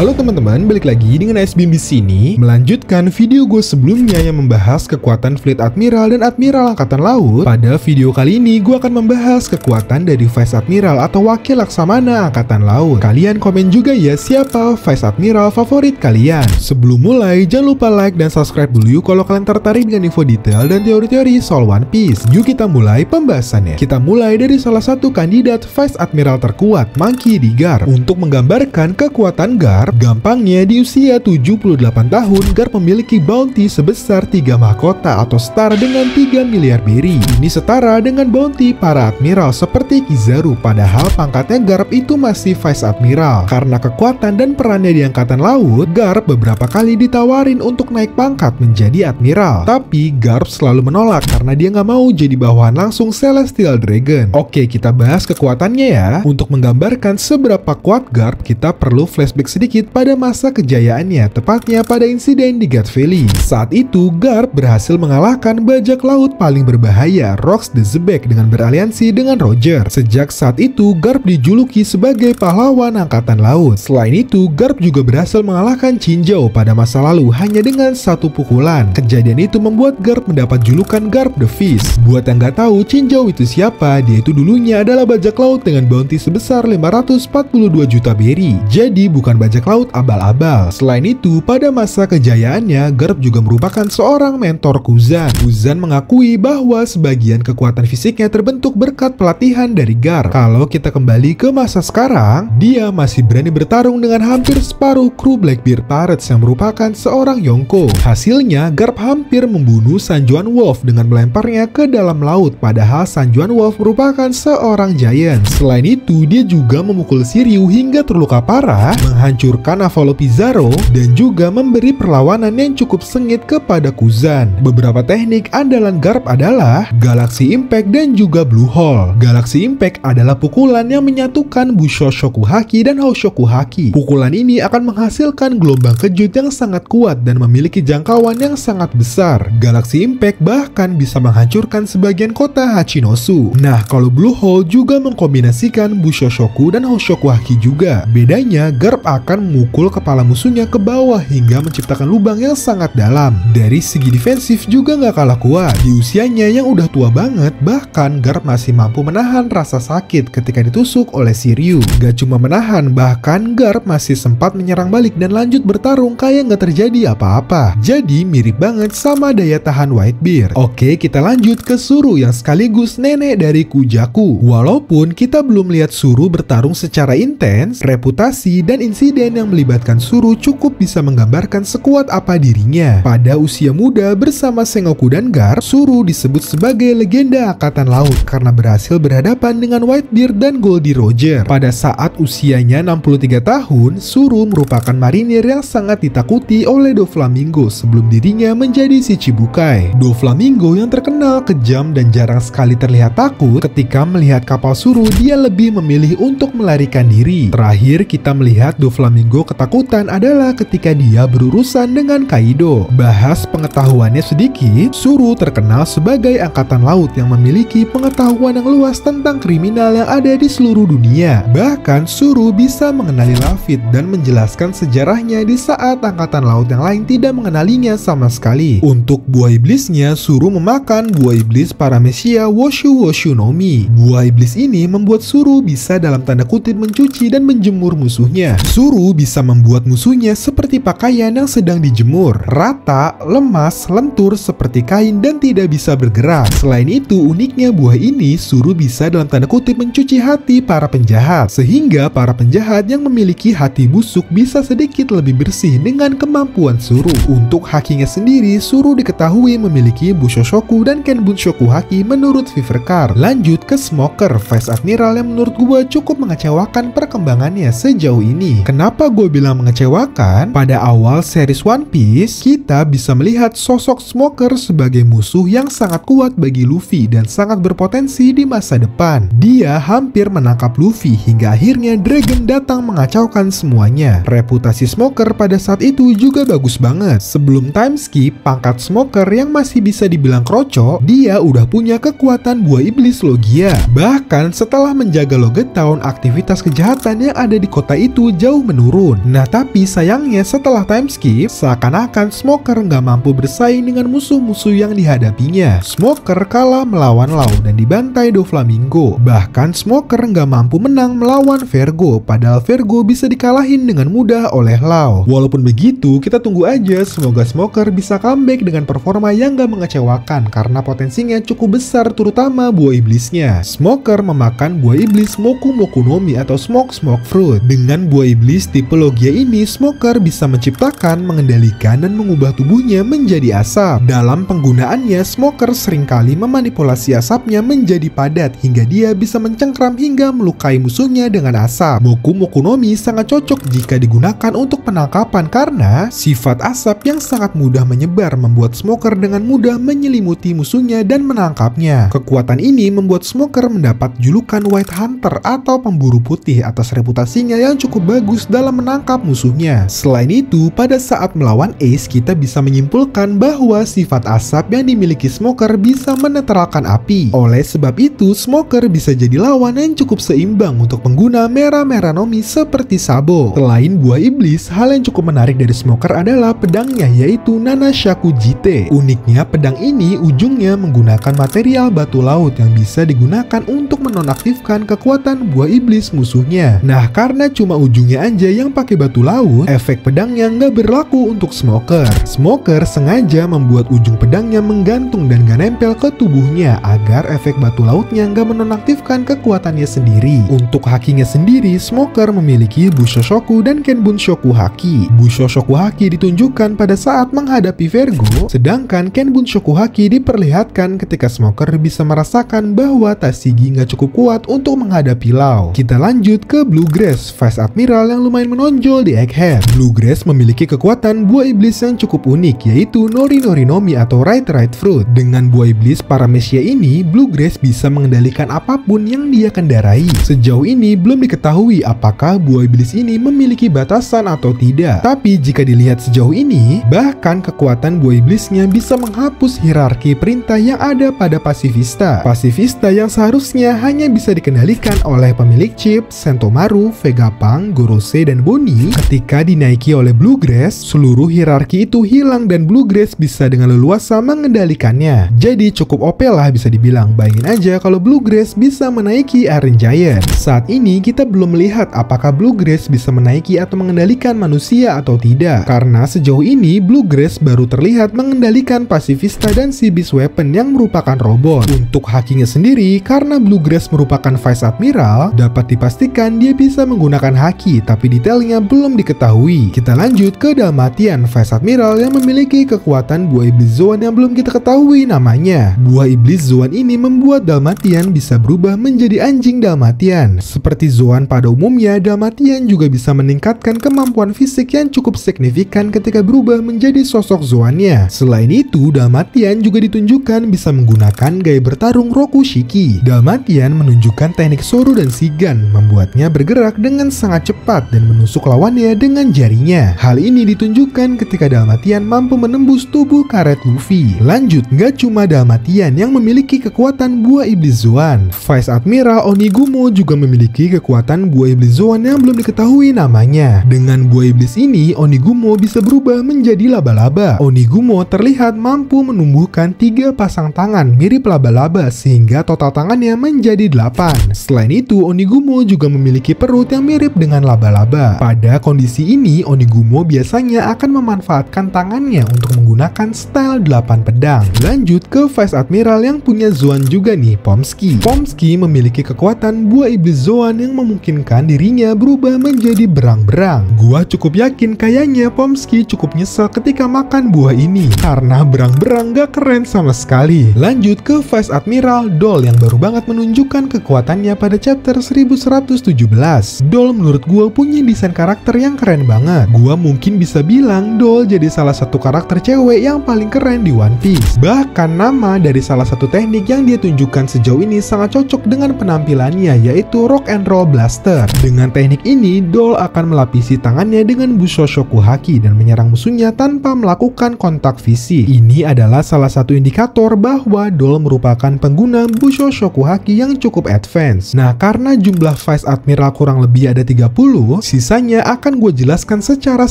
Halo teman-teman, balik lagi dengan SBM di sini, melanjutkan video gue sebelumnya yang membahas kekuatan Fleet Admiral dan Admiral Angkatan Laut. Pada video kali ini, gue akan membahas kekuatan dari Vice Admiral atau Wakil Laksamana Angkatan Laut. Kalian komen juga ya siapa Vice Admiral favorit kalian. Sebelum mulai, jangan lupa like dan subscribe dulu yuk kalau kalian tertarik dengan info detail dan teori-teori soal One Piece. Yuk kita mulai pembahasannya. Kita mulai dari salah satu kandidat Vice Admiral terkuat, Monkey D. Garp. Untuk menggambarkan kekuatan Garp, gampangnya di usia 78 tahun, Garp memiliki bounty sebesar 3 mahkota atau star dengan 3 miliar berry. Ini setara dengan bounty para admiral seperti Kizaru, padahal pangkatnya Garp itu masih Vice Admiral. Karena kekuatan dan perannya di Angkatan Laut, Garp beberapa kali ditawarin untuk naik pangkat menjadi admiral. Tapi Garp selalu menolak karena dia nggak mau jadi bawahan langsung Celestial Dragon. Oke, kita bahas kekuatannya ya. Untuk menggambarkan seberapa kuat Garp, kita perlu flashback sedikit pada masa kejayaannya, tepatnya pada insiden di God Valley. Saat itu, Garp berhasil mengalahkan bajak laut paling berbahaya, Rox the Zebek, dengan beraliansi dengan Roger. Sejak saat itu, Garp dijuluki sebagai pahlawan Angkatan Laut. Selain itu, Garp juga berhasil mengalahkan Chinjau pada masa lalu hanya dengan satu pukulan. Kejadian itu membuat Garp mendapat julukan Garp the Fist. Buat yang nggak tahu Chinjau itu siapa, dia itu dulunya adalah bajak laut dengan bounty sebesar 542 juta berry. Jadi bukan bajak laut abal-abal. Selain itu, pada masa kejayaannya, Garp juga merupakan seorang mentor Kuzan. Kuzan mengakui bahwa sebagian kekuatan fisiknya terbentuk berkat pelatihan dari Garp. Kalau kita kembali ke masa sekarang, dia masih berani bertarung dengan hampir separuh kru Blackbeard Pirates yang merupakan seorang Yonko. Hasilnya, Garp hampir membunuh Sanjuan Wolf dengan melemparnya ke dalam laut, padahal Sanjuan Wolf merupakan seorang giant. Selain itu, dia juga memukul Shiryu hingga terluka parah, menghancurkan Avalo Pizarro, dan juga memberi perlawanan yang cukup sengit kepada Kuzan. Beberapa teknik andalan Garp adalah Galaxy Impact dan juga Blue Hole. Galaxy Impact adalah pukulan yang menyatukan Busho Shokuhaki dan Houshokuhaki. Pukulan ini akan menghasilkan gelombang kejut yang sangat kuat dan memiliki jangkauan yang sangat besar. Galaxy Impact bahkan bisa menghancurkan sebagian kota Hachinosu. Nah, kalau Blue Hole juga mengkombinasikan Busho Shoku dan Houshokuhaki juga. Bedanya, Garp akan memukul kepala musuhnya ke bawah hingga menciptakan lubang yang sangat dalam. Dari segi defensif juga nggak kalah kuat. Di usianya yang udah tua banget, bahkan Garp masih mampu menahan rasa sakit ketika ditusuk oleh Shiryu. Gak cuma menahan, bahkan Garp masih sempat menyerang balik dan lanjut bertarung kayak nggak terjadi apa-apa. Jadi mirip banget sama daya tahan Whitebeard. Oke, kita lanjut ke Shuru yang sekaligus nenek dari Kujaku. Walaupun kita belum lihat Shuru bertarung secara intens, reputasi dan insiden yang melibatkan Shuru cukup bisa menggambarkan sekuat apa dirinya. Pada usia muda bersama Sengoku dan Garp, Shuru disebut sebagai legenda Angkatan Laut karena berhasil berhadapan dengan Whitebeard dan Goldie Roger. Pada saat usianya 63 tahun, Shuru merupakan marinir yang sangat ditakuti oleh Doflamingo sebelum dirinya menjadi si Chibukai. Doflamingo yang terkenal kejam dan jarang sekali terlihat takut, ketika melihat kapal Shuru, dia lebih memilih untuk melarikan diri. Terakhir kita melihat Doflamingo ketakutan adalah ketika dia berurusan dengan Kaido. Bahas pengetahuannya sedikit, Shuru terkenal sebagai angkatan laut yang memiliki pengetahuan yang luas tentang kriminal yang ada di seluruh dunia. Bahkan Shuru bisa mengenali Lafitte dan menjelaskan sejarahnya di saat angkatan laut yang lain tidak mengenalinya sama sekali. Untuk buah iblisnya, Shuru memakan buah iblis Paramecia Woshu Woshu no Mi. Buah iblis ini membuat Shuru bisa dalam tanda kutip mencuci dan menjemur musuhnya. Shuru bisa membuat musuhnya seperti pakaian yang sedang dijemur, rata, lemas, lentur seperti kain dan tidak bisa bergerak. Selain itu, uniknya buah ini, Shuru bisa dalam tanda kutip mencuci hati para penjahat, sehingga para penjahat yang memiliki hati busuk bisa sedikit lebih bersih dengan kemampuan Shuru. Untuk hakinya sendiri, Shuru diketahui memiliki Bushoshoku dan Kenbun Shokuhaki menurut Vivercar. Lanjut ke Smoker, Vice Admiral yang menurut gue cukup mengecewakan perkembangannya sejauh ini. Kenapa gue bilang mengecewakan? Pada awal series One Piece, kita bisa melihat sosok Smoker sebagai musuh yang sangat kuat bagi Luffy dan sangat berpotensi di masa depan. Dia hampir menangkap Luffy hingga akhirnya Dragon datang mengacaukan semuanya. Reputasi Smoker pada saat itu juga bagus banget. Sebelum time skip, pangkat Smoker yang masih bisa dibilang kroco, dia udah punya kekuatan buah iblis Logia. Bahkan setelah menjaga Loget Town, aktivitas kejahatan yang ada di kota itu jauh menurun. turun. Nah tapi sayangnya setelah time skip, seakan-akan Smoker nggak mampu bersaing dengan musuh-musuh yang dihadapinya. Smoker kalah melawan Lau dan dibantai Doflamingo. Bahkan Smoker nggak mampu menang melawan Vergo, padahal Vergo bisa dikalahin dengan mudah oleh Lau. Walaupun begitu, kita tunggu aja semoga Smoker bisa comeback dengan performa yang nggak mengecewakan karena potensinya cukup besar terutama buah iblisnya. Smoker memakan buah iblis Moku Moku no Mi atau Smoke Fruit. Dengan buah iblis tipe Logia ini, Smoker bisa menciptakan, mengendalikan, dan mengubah tubuhnya menjadi asap. Dalam penggunaannya, Smoker seringkali memanipulasi asapnya menjadi padat hingga dia bisa mencengkram hingga melukai musuhnya dengan asap. Moku Moku no Mi sangat cocok jika digunakan untuk penangkapan karena sifat asap yang sangat mudah menyebar membuat Smoker dengan mudah menyelimuti musuhnya dan menangkapnya. Kekuatan ini membuat Smoker mendapat julukan White Hunter atau pemburu putih atas reputasinya yang cukup bagus dalam menangkap musuhnya. Selain itu, pada saat melawan Ace, kita bisa menyimpulkan bahwa sifat asap yang dimiliki Smoker bisa menetralkan api. Oleh sebab itu, Smoker bisa jadi lawan yang cukup seimbang untuk pengguna Mera no Mi seperti Sabo. Selain buah iblis, hal yang cukup menarik dari Smoker adalah pedangnya, yaitu Nanashaku JT. Uniknya, pedang ini ujungnya menggunakan material batu laut yang bisa digunakan untuk menonaktifkan kekuatan buah iblis musuhnya. Nah, karena cuma ujungnya aja yang pakai batu laut, efek pedangnya nggak berlaku untuk Smoker. Smoker sengaja membuat ujung pedangnya menggantung dan gak nempel ke tubuhnya agar efek batu lautnya nggak menonaktifkan kekuatannya sendiri. Untuk hakinya sendiri, Smoker memiliki Bushoshoku dan Kenbunshoku Haki. Bushoshoku Haki ditunjukkan pada saat menghadapi Vergo, sedangkan Kenbunshoku Haki diperlihatkan ketika Smoker bisa merasakan bahwa Tashigi nggak cukup kuat untuk menghadapi Lau. Kita lanjut ke Bluegrass, Vice Admiral yang lumayan menonjol di Egghead. Bluegrass memiliki kekuatan buah iblis yang cukup unik, yaitu Nori Nori no Mi atau Right Fruit. Dengan buah iblis Paramecia ini, Bluegrass bisa mengendalikan apapun yang dia kendarai. Sejauh ini belum diketahui apakah buah iblis ini memiliki batasan atau tidak. Tapi jika dilihat sejauh ini, bahkan kekuatan buah iblisnya bisa menghapus hierarki perintah yang ada pada Pacifista. Pacifista yang seharusnya hanya bisa dikendalikan oleh pemilik chip, Sentomaru, Vegapunk, Gorose, dan Bonnie. Ketika dinaiki oleh Bluegrass, seluruh hierarki itu hilang dan Bluegrass bisa dengan leluasa mengendalikannya. Jadi cukup OP lah bisa dibilang. Bayangin aja kalau Bluegrass bisa menaiki Iron Giant. Saat ini kita belum melihat apakah Bluegrass bisa menaiki atau mengendalikan manusia atau tidak. Karena sejauh ini Bluegrass baru terlihat mengendalikan Pacifista dan si Beast Weapon yang merupakan robot. Untuk hakinya sendiri, karena Bluegrass merupakan Vice Admiral, dapat dipastikan dia bisa menggunakan haki, tapi detailnya belum diketahui. Kita lanjut ke Dalmatian, Vice Admiral yang memiliki kekuatan buah iblis Zoan yang belum kita ketahui namanya. Buah iblis Zoan ini membuat Dalmatian bisa berubah menjadi anjing Dalmatian. Seperti Zoan pada umumnya, Dalmatian juga bisa meningkatkan kemampuan fisik yang cukup signifikan ketika berubah menjadi sosok Zoannya. Selain itu, Dalmatian juga ditunjukkan bisa menggunakan gaya bertarung Rokushiki. Dalmatian menunjukkan teknik Soru dan Shigan, membuatnya bergerak dengan sangat cepat dan menusuk lawannya dengan jarinya. Hal ini ditunjukkan ketika Dalmatian mampu menembus tubuh karet Luffy. Lanjut, gak cuma Dalmatian yang memiliki kekuatan buah iblis Zoan. Vice Admiral Onigumo juga memiliki kekuatan buah iblis Zoan yang belum diketahui namanya. Dengan buah iblis ini, Onigumo bisa berubah menjadi laba-laba. Onigumo terlihat mampu menumbuhkan 3 pasang tangan mirip laba-laba sehingga total tangannya menjadi 8. Selain itu, Onigumo juga memiliki perut yang mirip dengan laba-laba. Pada kondisi ini, Onigumo biasanya akan memanfaatkan tangannya untuk menggunakan style 8 pedang. Lanjut ke Vice Admiral yang punya Zoan juga nih, Pomsky. Pomsky memiliki kekuatan buah iblis Zoan yang memungkinkan dirinya berubah menjadi berang-berang. Gua cukup yakin kayaknya Pomsky cukup nyesel ketika makan buah ini karena berang-berang gak keren sama sekali. Lanjut ke Vice Admiral Doll yang baru banget menunjukkan kekuatannya pada chapter 1117. Doll menurut gua punya desain karakter yang keren banget. Gua mungkin bisa bilang Doll jadi salah satu karakter cewek yang paling keren di One Piece. Bahkan nama dari salah satu teknik yang dia tunjukkan sejauh ini sangat cocok dengan penampilannya, yaitu Rock and Roll Blaster. Dengan teknik ini, Doll akan melapisi tangannya dengan Bushoshoku Haki dan menyerang musuhnya tanpa melakukan kontak fisik. Ini adalah salah satu indikator bahwa Doll merupakan pengguna Bushoshoku Haki yang cukup advance. Nah, karena jumlah Vice Admiral kurang lebih ada 30, Sisanya akan gue jelaskan secara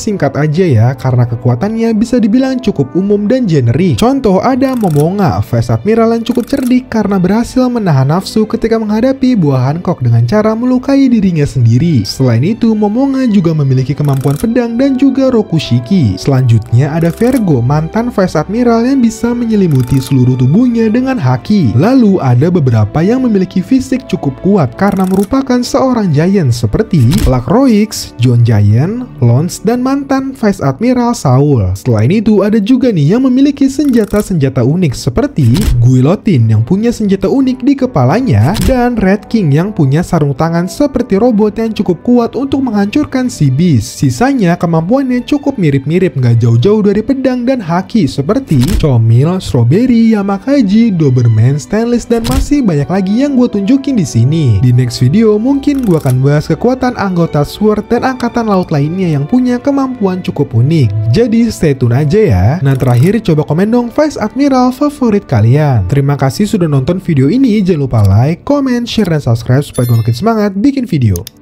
singkat aja ya, karena kekuatannya bisa dibilang cukup umum dan generik. Contoh ada Momonga, Vice Admiral yang cukup cerdik karena berhasil menahan nafsu ketika menghadapi buah Hancock dengan cara melukai dirinya sendiri. Selain itu, Momonga juga memiliki kemampuan pedang dan juga Rokushiki. Selanjutnya ada Vergo, mantan Vice Admiral yang bisa menyelimuti seluruh tubuhnya dengan haki. Lalu ada beberapa yang memiliki fisik cukup kuat karena merupakan seorang giant seperti Lacroix, John Giant, Lons, dan mantan Vice Admiral Saul. Selain itu ada juga nih yang memiliki senjata-senjata unik seperti Guillotine yang punya senjata unik di kepalanya, dan Red King yang punya sarung tangan seperti robot yang cukup kuat untuk menghancurkan si Beast. Sisanya kemampuannya cukup mirip-mirip, nggak jauh-jauh dari pedang dan haki seperti Chomil, Strawberry, Yamakaji, Doberman, Stainless, dan masih banyak lagi yang gue tunjukin di sini. Di next video mungkin gue akan bahas kekuatan anggota Sword dan angkatan laut lainnya yang punya kemampuan cukup unik. Jadi stay tune aja ya. Nah terakhir coba komen dong Vice Admiral favorit kalian. Terima kasih sudah nonton video ini. Jangan lupa like, comment, share, dan subscribe supaya gue makin semangat bikin video.